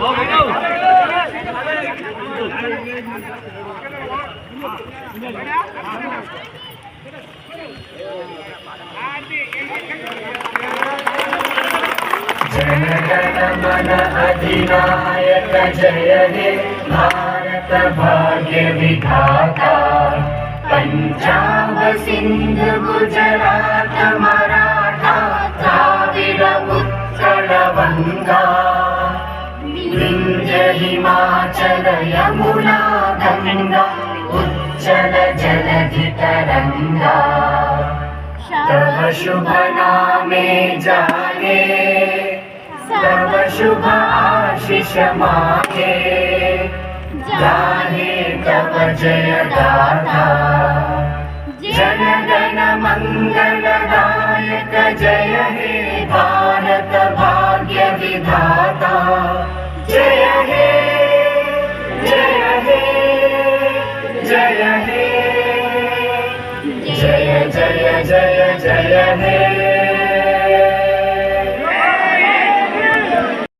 जनगण मन अधिनायक जय हे भारत भाग्य विधाता। पंजाब सिंध गुजरात मराठा द्राविड़ उत्कल बंगा। विंध्य हिमाचल यमुना गंगा उच्चल जलधि तरंगा। तव शुभ नामे जागे तव शुभ आशीष मागे। गाहे तव जय गाथा जनगण मंगलदायक जय हे भारत भाग्य विधाता। जय हे जय हे जय हे जय जय जय जय हे।